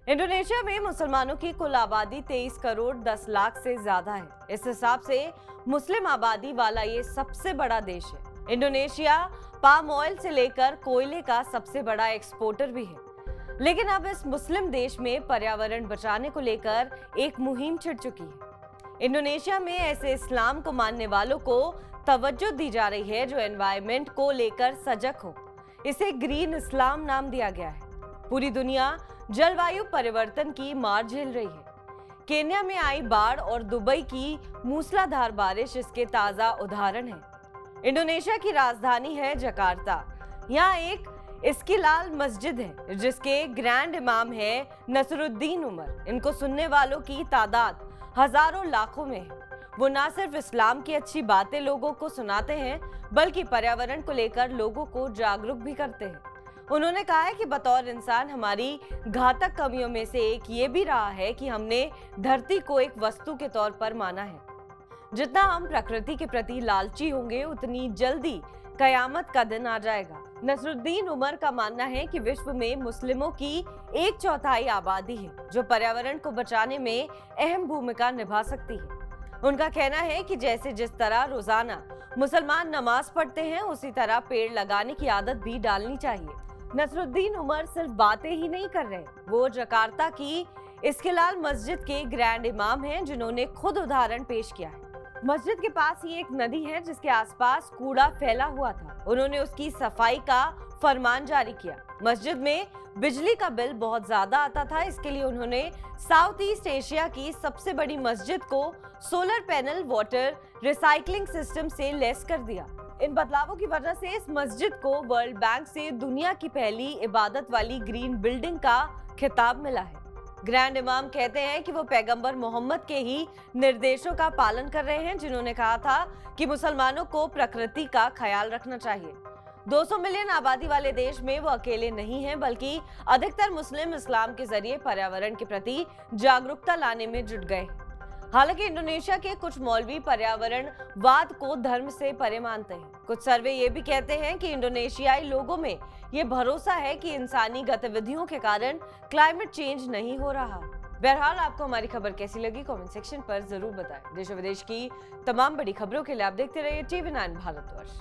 Indonesia में मुसलमानों की कुल आबादी 23 करोड़ 10 लाख से ज्यादा है। इस हिसाब से मुस्लिम आबादी वाला ये सबसे बड़ा देश है। इंडोनेशिया पाम ऑयल से लेकर कोयले का सबसे बड़ा एक्सपोर्टर भी है। लेकिन अब इस मुस्लिम देश में पर्यावरण बचाने को लेकर एक मुहिम छिड़ चुकी है। इंडोनेशिया में ऐसे इस्लाम को मानने वालों को तवज्जो दी जा रही है जो एनवायरनमेंट को लेकर सजग हो। इसे ग्रीन इस्लाम नाम दिया गया है। पूरी दुनिया जलवायु परिवर्तन की मार झेल रही है। केन्या में आई बाढ़ और दुबई की मूसलाधार बारिश इसके ताजा उदाहरण है। इंडोनेशिया की राजधानी है जकार्ता। यहाँ एक इस्किलाल मस्जिद है जिसके ग्रैंड इमाम है नसरुद्दीन उमर। इनको सुनने वालों की तादाद हजारों लाखों में है। वो ना सिर्फ इस्लाम की अच्छी बातें लोगों को सुनाते हैं बल्कि पर्यावरण को लेकर लोगों को जागरूक भी करते हैं। उन्होंने कहा है कि बतौर इंसान हमारी घातक कमियों में से एक ये भी रहा है कि हमने धरती को एक वस्तु के तौर पर माना है। जितना हम प्रकृति के प्रति लालची होंगे उतनी जल्दी कयामत का दिन आ जाएगा। नसरुद्दीन उमर का मानना है कि विश्व में मुस्लिमों की 1/4 आबादी है जो पर्यावरण को बचाने में अहम भूमिका निभा सकती है। उनका कहना है कि जैसे जिस तरह रोजाना मुसलमान नमाज पढ़ते हैं उसी तरह पेड़ लगाने की आदत भी डालनी चाहिए। नसरुद्दीन उमर सिर्फ बातें ही नहीं कर रहे, वो जकार्ता की इस्किलाल मस्जिद के ग्रैंड इमाम हैं जिन्होंने खुद उदाहरण पेश किया है। मस्जिद के पास ही एक नदी है जिसके आसपास कूड़ा फैला हुआ था। उन्होंने उसकी सफाई का फरमान जारी किया। मस्जिद में बिजली का बिल बहुत ज्यादा आता था, इसके लिए उन्होंने साउथ ईस्ट एशिया की सबसे बड़ी मस्जिद को solar panel water recycling system से लैस कर दिया। इन बदलावों की वजह से इस मस्जिद को वर्ल्ड बैंक से दुनिया की पहली इबादत वाली ग्रीन बिल्डिंग का खिताब मिला है। ग्रैंड इमाम कहते हैं कि वो पैगंबर मोहम्मद के ही निर्देशों का पालन कर रहे हैं जिन्होंने कहा था कि मुसलमानों को प्रकृति का ख्याल रखना चाहिए। 200 मिलियन आबादी वाले देश में वो अकेले नहीं हैं बल्कि अधिकतर मुस्लिम इस्लाम के जरिए पर्यावरण के प्रति जागरूकता लाने में जुट गए। हालांकि इंडोनेशिया के कुछ मौलवी पर्यावरणवाद को धर्म से परे मानते हैं। कुछ सर्वे ये भी कहते हैं कि इंडोनेशियाई लोगों में ये भरोसा है कि इंसानी गतिविधियों के कारण क्लाइमेट चेंज नहीं हो रहा। बहरहाल आपको हमारी खबर कैसी लगी कमेंट सेक्शन पर जरूर बताएं। देश और विदेश की तमाम बड़ी खबरों के लिए आप देखते रहिए TV9 भारतवर्ष।